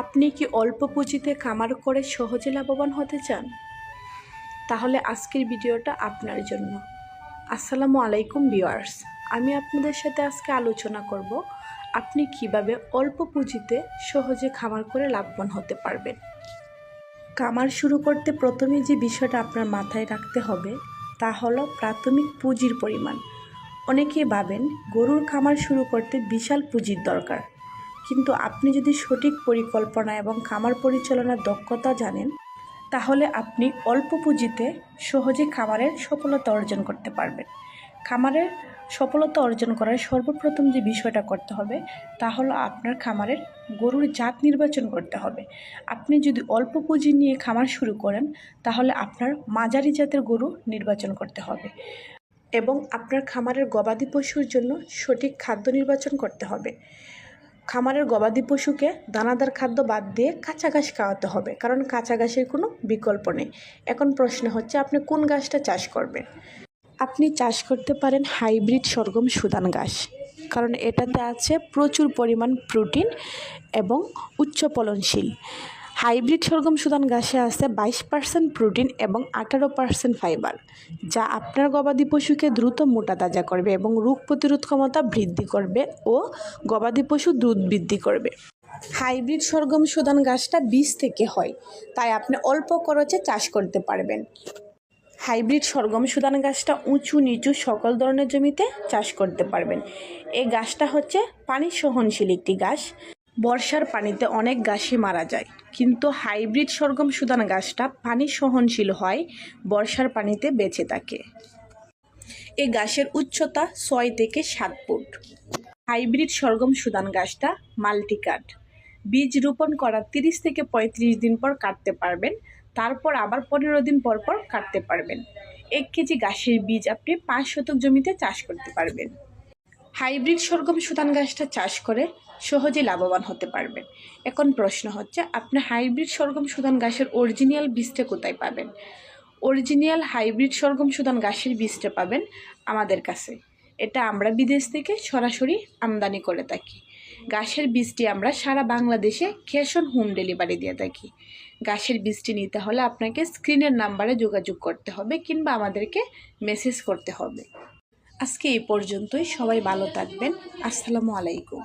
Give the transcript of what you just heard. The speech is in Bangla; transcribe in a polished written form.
আপনি কি অল্প পুঁজিতে খামার করে সহজে লাভবান হতে চান? তাহলে আজকের ভিডিওটা আপনার জন্য। আসসালামু আলাইকুম ভিউয়ার্স, আমি আপনাদের সাথে আজকে আলোচনা করব আপনি কিভাবে অল্প পুঁজিতে সহজে খামার করে লাভবান হতে পারবেন। খামার শুরু করতে প্রথমে যে বিষয়টা আপনার মাথায় রাখতে হবে তা হলো প্রাথমিক পুঁজির পরিমাণ। অনেকেই ভাবেন গরুর খামার শুরু করতে বিশাল পুঁজির দরকার, কিন্তু আপনি যদি সঠিক পরিকল্পনা এবং খামার পরিচালনার দক্ষতা জানেন তাহলে আপনি অল্প পুঁজিতে সহজে খামারের সফলতা অর্জন করতে পারবেন। খামারের সফলতা অর্জন করার সর্বপ্রথম যে বিষয়টা করতে হবে তা হলো আপনার খামারের গরুর জাত নির্বাচন করতে হবে। আপনি যদি অল্প পুঁজি নিয়ে খামার শুরু করেন তাহলে আপনার মাঝারি জাতের গরু নির্বাচন করতে হবে এবং আপনার খামারের গবাদি পশুর জন্য সঠিক খাদ্য নির্বাচন করতে হবে। খামারের গবাদি পশুকে দানাদার খাদ্য বাদ দিয়ে কাঁচা ঘাস খাওয়াতে হবে, কারণ কাঁচা ঘাসের কোনো বিকল্প নেই। এখন প্রশ্ন হচ্ছে আপনি কোন ঘাসটা চাষ করবেন। আপনি চাষ করতে পারেন হাইব্রিড সরগম সুদান ঘাস, কারণ এটাতে আছে প্রচুর পরিমাণ প্রোটিন এবং উচ্চ ফলনশীল। হাইব্রিড সরগম সুদান ঘাসে আছে 22% প্রোটিন এবং 18% ফাইবার, যা আপনার গবাদি পশুকে দ্রুত মোটা তাজা করবে এবং রোগ প্রতিরোধ ক্ষমতা বৃদ্ধি করবে ও গবাদি পশু দুধ বৃদ্ধি করবে। হাইব্রিড সরগম সুদান ঘাসটা বীজ থেকে হয়, তাই আপনি অল্প খরচে চাষ করতে পারবেন। হাইব্রিড সরগম সুদান ঘাসটা উঁচু নিচু সকল ধরনের জমিতে চাষ করতে পারবেন। এই ঘাসটা হচ্ছে পানি সহনশীল একটি ঘাস। বর্ষার পানিতে অনেক ঘাসই মারা যায়, কিন্তু হাইব্রিড সরগম সুদান ঘাসটা পানি সহনশীল হয়, বর্ষার পানিতে বেঁচে থাকে। এই ঘাসের উচ্চতা 6 থেকে 7 ফুট। হাইব্রিড সরগম সুদান ঘাসটা মাল্টিকাট। বীজ রোপণ করার 30 থেকে 35 দিন পর কাটতে পারবেন, তারপর আবার 15 দিন পর পর কাটতে পারবেন। 1 কেজি ঘাসের বীজ আপনি 5 শতক জমিতে চাষ করতে পারবেন। হাইব্রিড সরগম সুদান ঘাসটা চাষ করে সহজে লাভবান হতে পারবেন। এখন প্রশ্ন হচ্ছে আপনি হাইব্রিড সরগম সুদান ঘাসের অরিজিনাল বীজটা কোথায় পাবেন? অরিজিনাল হাইব্রিড সরগম সুদান ঘাসের বীজটা পাবেন আমাদের কাছে। এটা আমরা বিদেশ থেকে সরাসরি আমদানি করে থাকি। ঘাসের বীজটি আমরা সারা বাংলাদেশে ক্যাশ অন হোম ডেলিভারি দিয়ে থাকি। ঘাসের বীজটি নিতে হলে আপনাকে স্ক্রিনের নাম্বারে যোগাযোগ করতে হবে কিংবা আমাদেরকে মেসেজ করতে হবে। আজকে এই পর্যন্তই। সবাই ভালো থাকবেন। আসসালামু আলাইকুম।